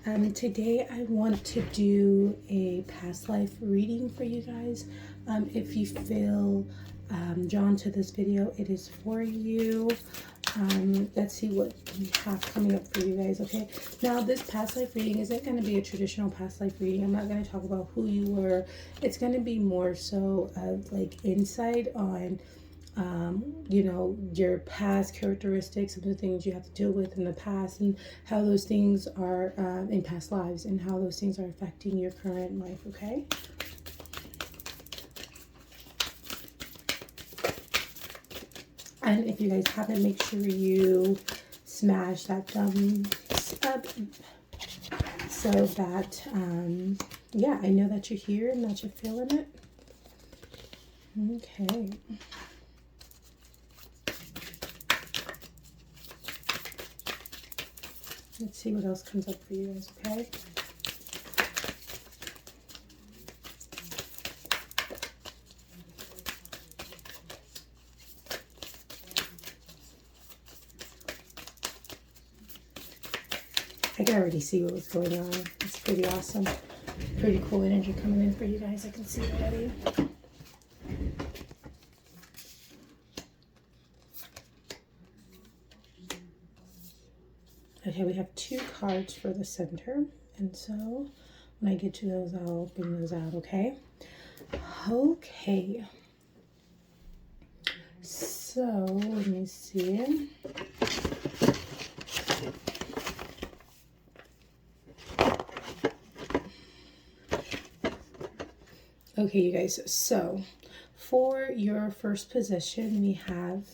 Today I want to do a past life reading for you guys. If you feel drawn to this video, it is for you. Let's see what we have coming up for you guys, okay? Now, this past life reading isn't going to be a traditional past life reading. I'm not going to talk about who you were. It's going to be more so of like insight on you know, your past characteristics and the things you have to deal with in the past, and how those things are in past lives, and how those things are affecting your current life, okay? And if you guys haven't, make sure you smash that thumbs up so that, yeah, I know that you're here and that you're feeling it. Okay. Let's see what else comes up for you guys, okay? I can already see what was going on. It's pretty awesome. Pretty cool energy coming in for you guys. I can see already. Okay, we have 2 cards for the center. And so when I get to those, I'll bring those out, okay? Okay. So let me see. Okay, you guys, so for your first position, we have,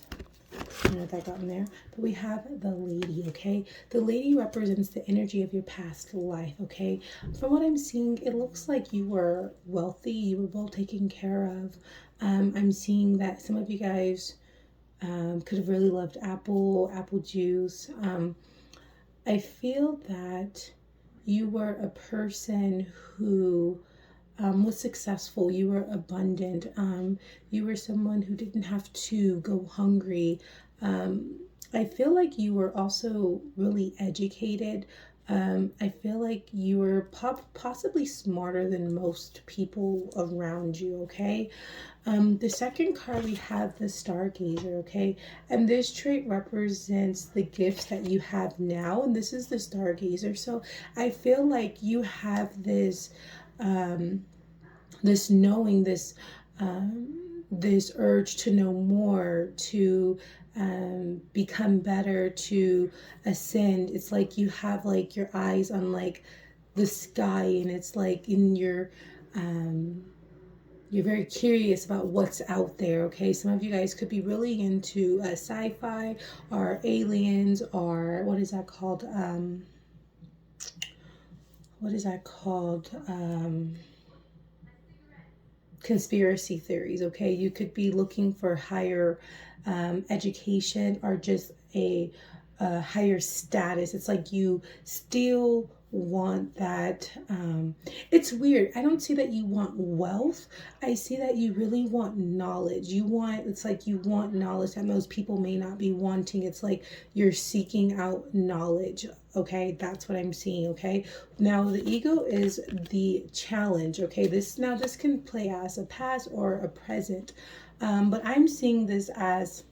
I don't know what that got in there, but we have the lady, okay? The lady represents the energy of your past life, okay? From what I'm seeing, it looks like you were wealthy, you were well taken care of. I'm seeing that some of you guys could have really loved apple juice. I feel that you were a person who was successful. You were abundant. You were someone who didn't have to go hungry. I feel like you were also really educated. I feel like you were possibly smarter than most people around you, okay? The second card, we have the Stargazer, okay? And this trait represents the gifts that you have now, and this is the Stargazer. So I feel like you have this this knowing, this this urge to know more, to become better, to ascend. It's like you have like your eyes on like the sky, and it's like in your you're very curious about what's out there, okay? Some of you guys could be really into sci-fi or aliens, or what is that called? What is that called? Conspiracy theories, okay? You could be looking for higher education, or just a higher status. It's like you still want that. It's weird. I don't see that you want wealth. I see that you really want knowledge. It's like you want knowledge that most people may not be wanting. It's like you're seeking out knowledge, okay? That's what I'm seeing, okay? Now the ego is the challenge, okay? This can play as a past or a present, but I'm seeing this as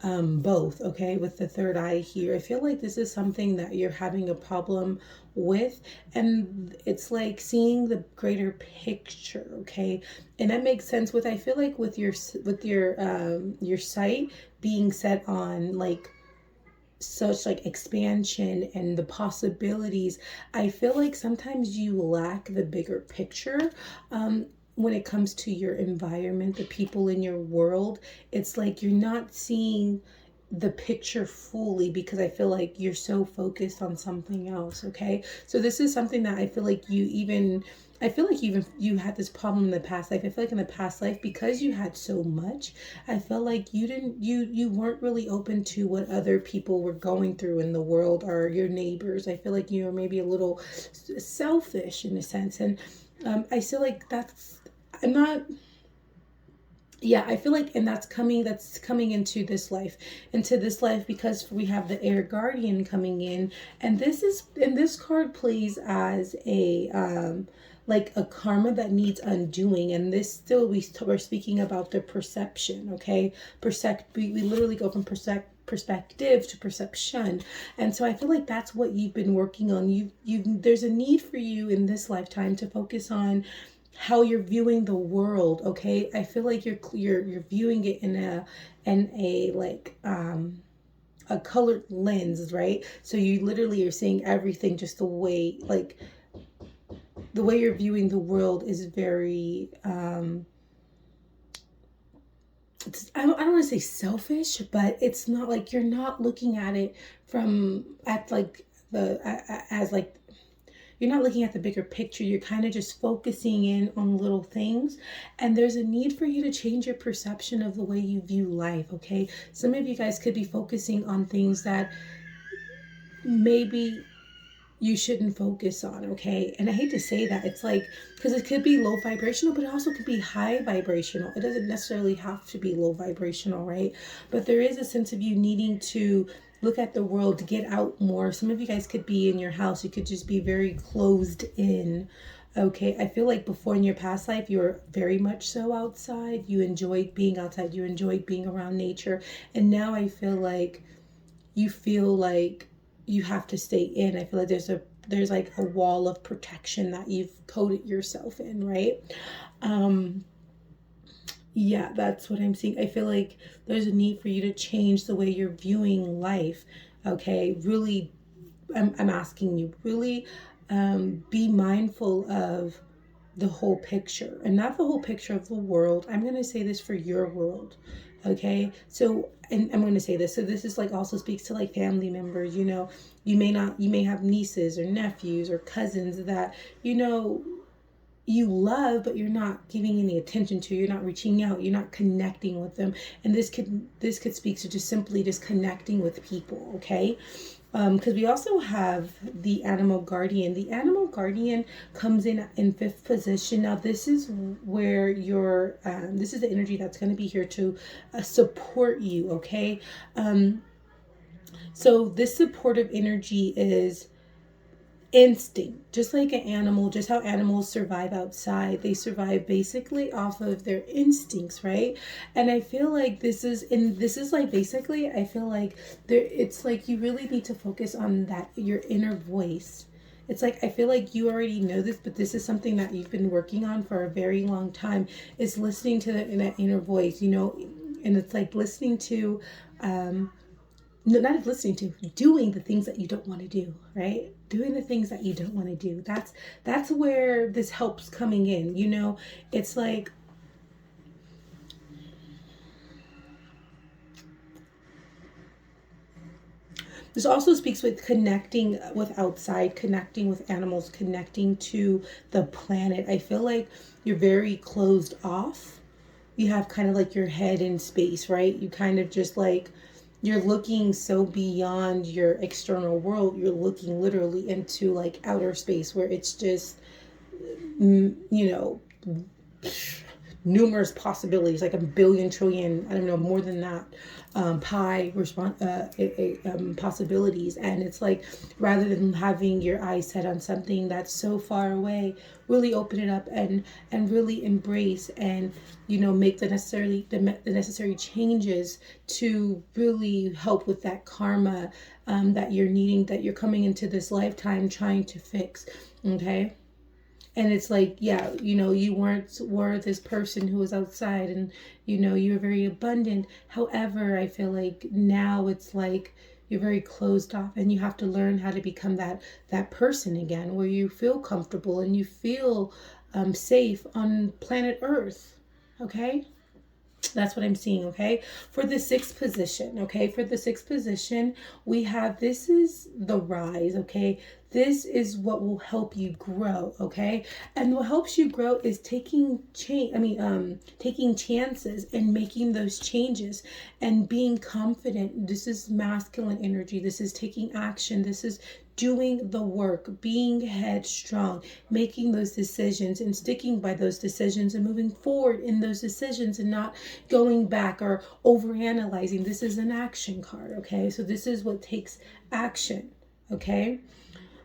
both, okay? With the third eye here, I feel like this is something that you're having a problem with, and it's like seeing the greater picture, okay? And that makes sense with, I feel like with your sight being set on like such like expansion and the possibilities. I feel like sometimes you lack the bigger picture when it comes to your environment, the people in your world. It's like you're not seeing the picture fully, because I feel like you're so focused on something else, okay? So this is something that I feel like you had this problem in the past life. I feel like in the past life, because you had so much, I felt like you weren't really open to what other people were going through in the world, or your neighbors. I feel like you were maybe a little selfish in a sense, and I feel like I'm not Yeah, I feel like, and that's coming into this life, because we have the air guardian coming in, and this card plays as a like a karma that needs undoing. And this still, we're speaking about the perception, okay? We literally go from perspective to perception. And so I feel like that's what you've been working on. There's a need for you in this lifetime to focus on how you're viewing the world, okay? I feel like you're viewing it in a like a colored lens, right? So you literally are seeing everything just the way, like the way you're viewing the world is very I don't want to say selfish, but it's not like you're not looking at it from at like the as like you're not looking at the bigger picture. You're kind of just focusing in on little things. And there's a need for you to change your perception of the way you view life, okay? Some of you guys could be focusing on things that maybe you shouldn't focus on, okay? And I hate to say that. It's like, because it could be low vibrational, but it also could be high vibrational. It doesn't necessarily have to be low vibrational, right? But there is a sense of you needing to look at the world, to get out more. Some of you guys could be in your house. You could just be very closed in. Okay, I feel like before in your past life, you were very much so outside. You enjoyed being outside. You enjoyed being around nature. And now I feel like you have to stay in. I feel like there's like a wall of protection that you've coated yourself in, right? Yeah, that's what I'm seeing. I feel like there's a need for you to change the way you're viewing life. Okay, really, I'm asking you, really be mindful of the whole picture, and not the whole picture of the world. I'm going to say this for your world. Okay, so, and I'm going to say this, so this is like also speaks to like family members. You may have nieces or nephews or cousins that you love, but you're not giving any attention to. You're not reaching out, you're not connecting with them. And this could speak to just simply just connecting with people, okay? Because we also have the animal guardian. The animal guardian comes in fifth position. Now this is where this is the energy that's going to be here to support you, okay? So this supportive energy is instinct, just like an animal, just how animals survive outside. They survive basically off of their instincts, right? And I feel like this is like basically, I feel like it's like you really need to focus on that, your inner voice. It's like, I feel like you already know this, but this is something that you've been working on for a very long time, is listening to that inner voice, and it's like listening to no, not listening to, doing the things that you don't want to do, right? Doing the things that you don't want to do. That's where this helps coming in. It's like, this also speaks with connecting with outside, connecting with animals, connecting to the planet. I feel like you're very closed off. You have kind of like your head in space, right? You kind of just like, you're looking so beyond your external world. You're looking literally into like outer space, where it's just, numerous possibilities, like a billion trillion, I don't know, more than that, possibilities. And it's like, rather than having your eyes set on something that's so far away, really open it up and really embrace, and make the necessary changes to really help with that karma that you're needing, that you're coming into this lifetime trying to fix. Okay. And it's like, yeah, you were this person who was outside, and you were very abundant. However, I feel like now it's like you're very closed off, and you have to learn how to become that person again, where you feel comfortable and you feel safe on planet Earth. Okay. That's what I'm seeing, okay? For the sixth position, okay? For the sixth position, we have, this is the rise, okay? This is what will help you grow, okay? And what helps you grow is taking taking chances and making those changes and being confident. This is masculine energy. This is taking action. This is doing the work, being headstrong, making those decisions and sticking by those decisions and moving forward in those decisions and not going back or overanalyzing. This is an action card, okay? So this is what takes action, okay?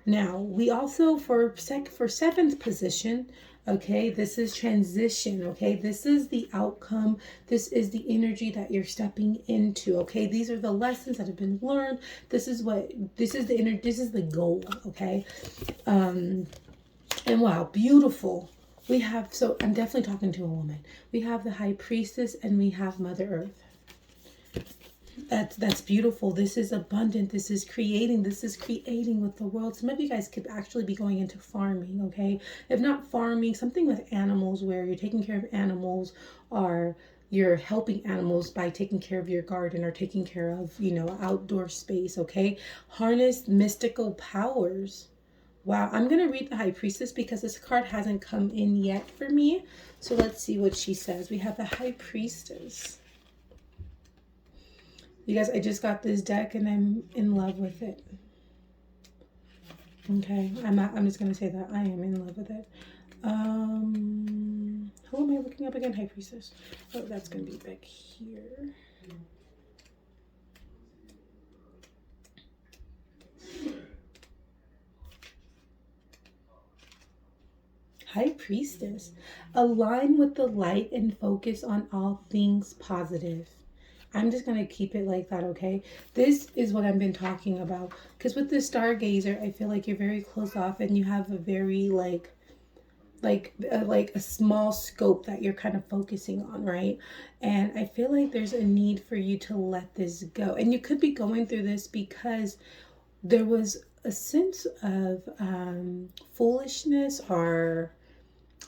Now, we also, for seventh position, okay, this is transition, okay? This is the outcome. This is the energy that you're stepping into, okay? These are the lessons that have been learned. This is the goal, okay? And wow, beautiful. We have, so I'm definitely talking to a woman. We have the High Priestess and we have Mother Earth. That's beautiful. This is abundant. This is creating with the world. Some of you guys could actually be going into farming, okay? If not farming, something with animals where you're taking care of animals, or you're helping animals by taking care of your garden or taking care of, outdoor space, okay? Harness mystical powers. Wow, I'm going to read the High Priestess because this card hasn't come in yet for me. So let's see what she says. We have the High Priestess. You guys, I just got this deck and I'm in love with it. Okay, I'm just going to say that I am in love with it. Who am I looking up again? High Priestess. Oh, that's going to be back here. High Priestess. Align with the light and focus on all things positive. I'm just going to keep it like that, okay? This is what I've been talking about. Because with the Stargazer, I feel like you're very closed off and you have a very, like a small scope that you're kind of focusing on, right? And I feel like there's a need for you to let this go. And you could be going through this because there was a sense of foolishness, or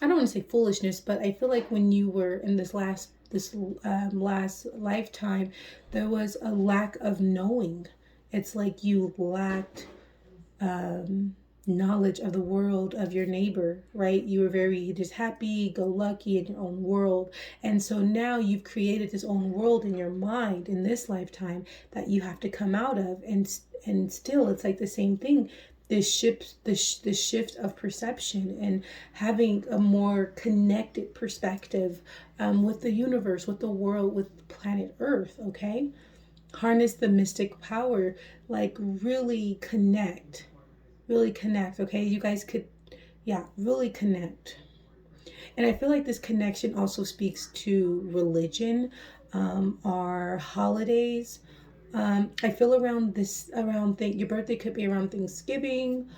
I don't want to say foolishness, but I feel like when you were in this last lifetime, there was a lack of knowing. It's like you lacked knowledge of the world, of your neighbor, right? You were very just happy go lucky in your own world, and so now you've created this own world in your mind in this lifetime that you have to come out of, and still it's like the same thing. This shift of perception and having a more connected perspective with the universe, with the world, with planet Earth, okay? Harness the mystic power, like really connect, okay? You guys could, really connect. And I feel like this connection also speaks to religion, our holidays. I feel around your birthday could be around Thanksgiving.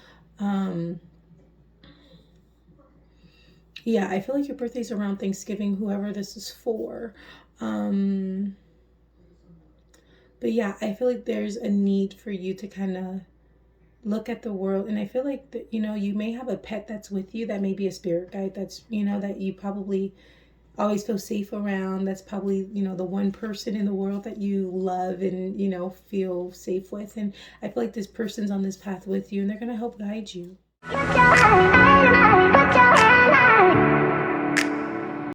Yeah, I feel like your birthday's around Thanksgiving, whoever this is for. But yeah, I feel like there's a need for you to kind of look at the world. And I feel like that, you may have a pet that's with you that may be a spirit guide that's, that you probably always feel safe around. That's probably, the one person in the world that you love and, feel safe with. And I feel like this person's on this path with you and they're going to help guide you.